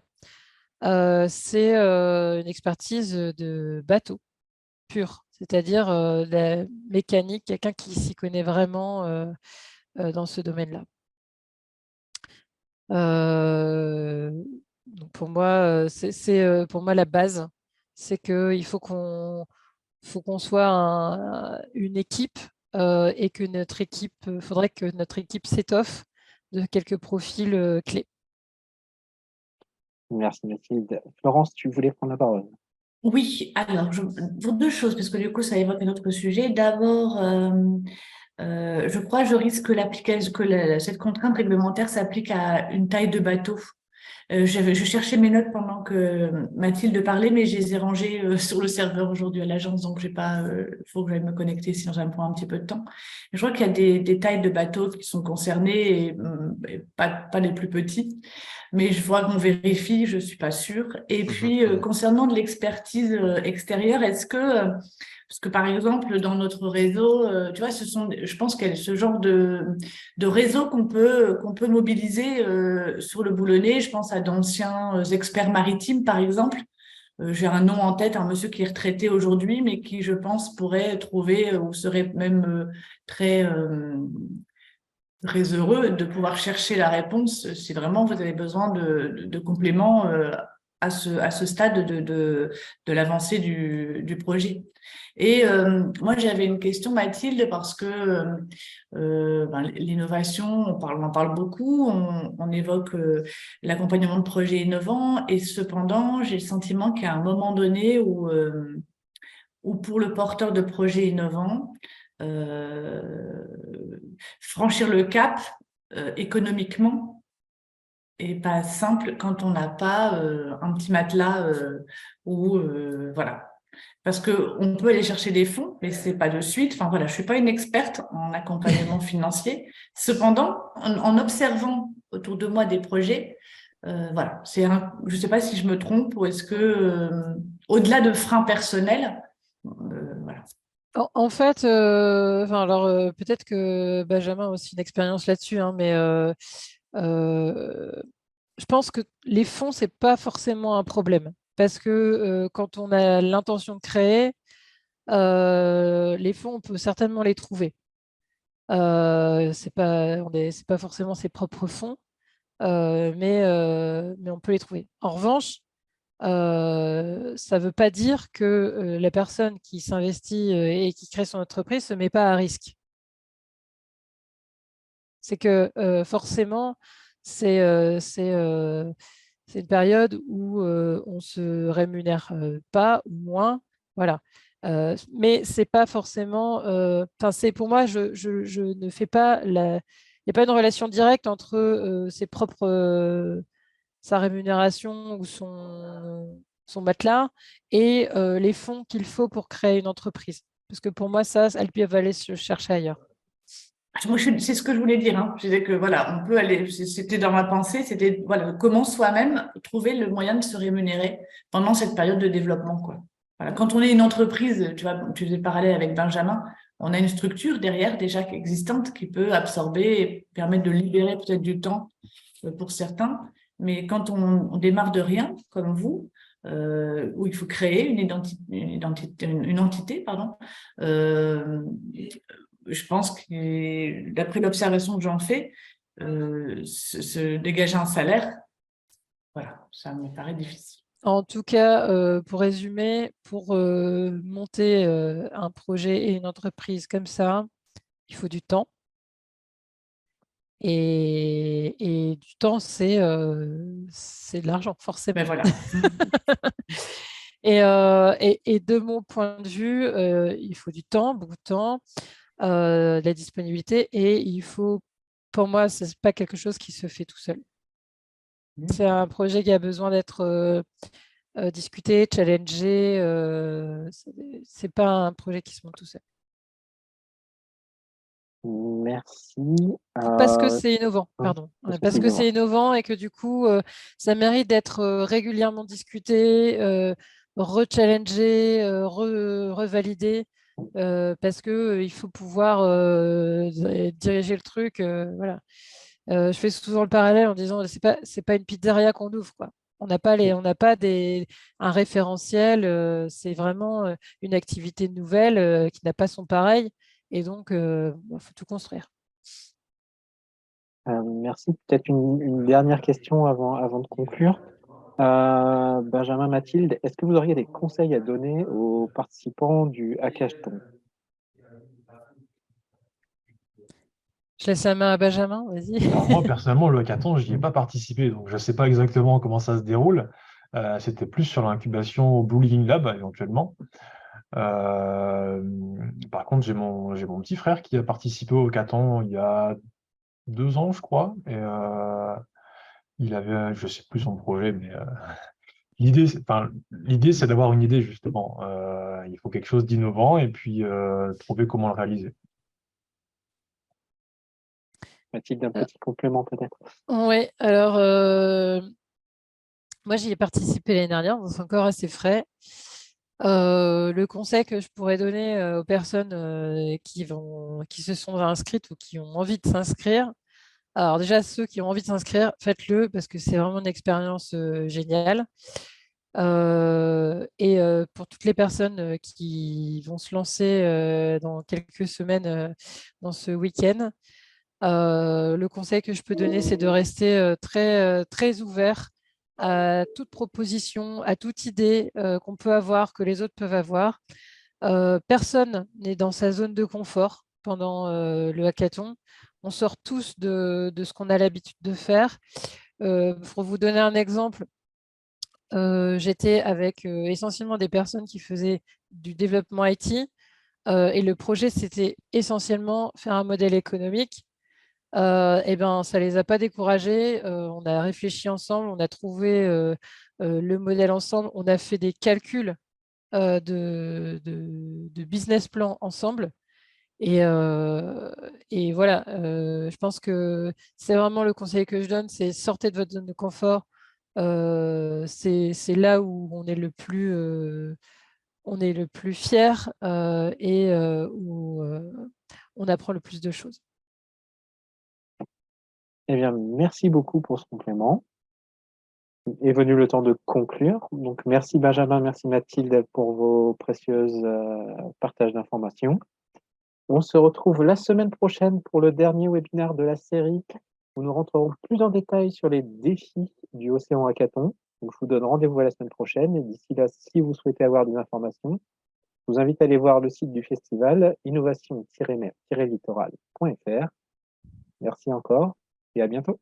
C'est une expertise de bateau pur, c'est-à-dire la mécanique, quelqu'un qui s'y connaît vraiment dans ce domaine-là. Donc pour moi, c'est pour moi la base, c'est qu'il faut qu'on soit une équipe et que notre équipe, faudrait que notre équipe s'étoffe de quelques profils clés. Merci Mathilde. Florence, tu voulais prendre la parole? Oui, alors, pour 2 choses, parce que du coup, ça évoque un autre sujet. D'abord, Je crois, je risque que cette contrainte réglementaire s'applique à une taille de bateau. Je cherchais mes notes pendant que Mathilde parlait, mais je les ai rangées sur le serveur aujourd'hui à l'agence, donc j'ai pas. Faut que j'aille me connecter, sinon ça me prend un petit peu de temps. Je crois qu'il y a des tailles de bateaux qui sont concernées, et pas les plus petits, mais je vois qu'on vérifie, je suis pas sûre. Et puis concernant de l'expertise extérieure, est-ce que parce que par exemple dans notre réseau, tu vois, je pense qu'il y a ce genre de réseau qu'on peut mobiliser sur le Boulonnais. Je pense à d'anciens experts maritimes, par exemple. J'ai un nom en tête, un monsieur qui est retraité aujourd'hui, mais qui, je pense, pourrait trouver ou serait même très heureux de pouvoir chercher la réponse si vraiment vous avez besoin de compléments à ce stade de l'avancée du projet. Et moi, j'avais une question, Mathilde, parce que l'innovation, on en parle beaucoup, on évoque l'accompagnement de projets innovants, et cependant, j'ai le sentiment qu'à un moment donné où pour le porteur de projets innovants, franchir le cap économiquement est pas simple quand on n'a pas un petit matelas ou voilà. Parce qu'on peut aller chercher des fonds, mais c'est pas de suite. Enfin voilà, je suis pas une experte en accompagnement financier. Cependant, en observant autour de moi des projets, voilà, je sais pas si je me trompe ou est-ce que au-delà de freins personnels, voilà. En fait, peut-être que Benjamin a aussi une expérience là-dessus, hein, mais je pense que les fonds, c'est pas forcément un problème. Parce que quand on a l'intention de créer, les fonds, on peut certainement les trouver. C'est pas forcément ses propres fonds, mais on peut les trouver. En revanche, ça ne veut pas dire que la personne qui s'investit et qui crée son entreprise ne se met pas à risque. C'est que forcément, c'est une période où on ne se rémunère pas ou moins. Voilà. Mais c'est pas forcément. C'est pour moi, je ne fais pas il n'y a pas une relation directe entre sa rémunération ou son matelas et les fonds qu'il faut pour créer une entreprise. Parce que pour moi, ça, elles peuvent aller se chercher ailleurs. Moi, c'est ce que je voulais dire. Hein. Je disais que voilà, on peut aller. C'était dans ma pensée. C'était voilà, comment soi-même trouver le moyen de se rémunérer pendant cette période de développement, quoi. Voilà. Quand on est une entreprise, tu vois, tu faisais le parallèle avec Benjamin, on a une structure derrière déjà existante qui peut absorber et permettre de libérer peut-être du temps pour certains. Mais quand on démarre de rien, comme vous, où il faut créer une entité, pardon. Je pense que, d'après l'observation que j'en fais, se dégager un salaire, voilà, ça me paraît difficile. En tout cas, pour résumer, pour monter un projet et une entreprise comme ça, il faut du temps. Et du temps, c'est de l'argent, forcément. Mais voilà. Et de mon point de vue, il faut du temps, beaucoup de temps, de la disponibilité, et il faut, pour moi, ce n'est pas quelque chose qui se fait tout seul. C'est un projet qui a besoin d'être discuté, challengé. C'est pas un projet qui se monte tout seul. Merci. Parce que c'est innovant, pardon. Parce que c'est innovant et que du coup, ça mérite d'être régulièrement discuté, rechallengé, revalidé, parce qu'il faut pouvoir diriger le truc. Voilà. Je fais souvent le parallèle en disant c'est pas une pizzeria qu'on ouvre, quoi. On n'a pas un référentiel, c'est vraiment une activité nouvelle qui n'a pas son pareil, et donc il faut tout construire. Merci. Peut-être une dernière question avant de conclure. Benjamin, Mathilde, est-ce que vous auriez des conseils à donner aux participants du Hackathon? Je laisse la main à Benjamin, vas-y. Alors moi, personnellement, le hackathon, je n'y ai pas participé, donc je ne sais pas exactement comment ça se déroule. C'était plus sur l'incubation au Blue Living Lab, éventuellement. Par contre, j'ai mon petit frère qui a participé au hackathon il y a 2 ans, je crois. Et il avait, je sais plus son projet, mais l'idée, c'est d'avoir une idée, justement. Il faut quelque chose d'innovant et puis trouver comment le réaliser. Mathilde, un petit complément peut-être. Oui, alors moi j'y ai participé l'année dernière, donc c'est encore assez frais. Le conseil que je pourrais donner aux personnes qui se sont inscrites ou qui ont envie de s'inscrire, alors déjà ceux qui ont envie de s'inscrire, faites-le parce que c'est vraiment une expérience géniale. Et pour toutes les personnes qui vont se lancer dans quelques semaines dans ce week-end, le conseil que je peux donner, c'est de rester très ouvert à toute proposition, à toute idée qu'on peut avoir, que les autres peuvent avoir. Personne n'est dans sa zone de confort pendant le hackathon. On sort tous de ce qu'on a l'habitude de faire. Pour vous donner un exemple, j'étais avec essentiellement des personnes qui faisaient du développement IT et le projet, c'était essentiellement faire un modèle économique. Et ben, ça ne les a pas découragés. On a réfléchi ensemble, on a trouvé le modèle ensemble, on a fait des calculs de business plan ensemble. Et voilà, je pense que c'est vraiment le conseil que je donne, c'est sortez de votre zone de confort. C'est là où on est le plus fier et où on apprend le plus de choses. Eh bien, merci beaucoup pour ce complément. Est venu le temps de conclure. Donc, merci Benjamin, merci Mathilde pour vos précieuses partages d'informations. On se retrouve la semaine prochaine pour le dernier webinaire de la série où nous rentrerons plus en détail sur les défis du Océan Hackathon. Donc, je vous donne rendez-vous à la semaine prochaine. Et d'ici là, si vous souhaitez avoir des informations, je vous invite à aller voir le site du festival innovation-mer-littoral.fr. Merci encore et à bientôt.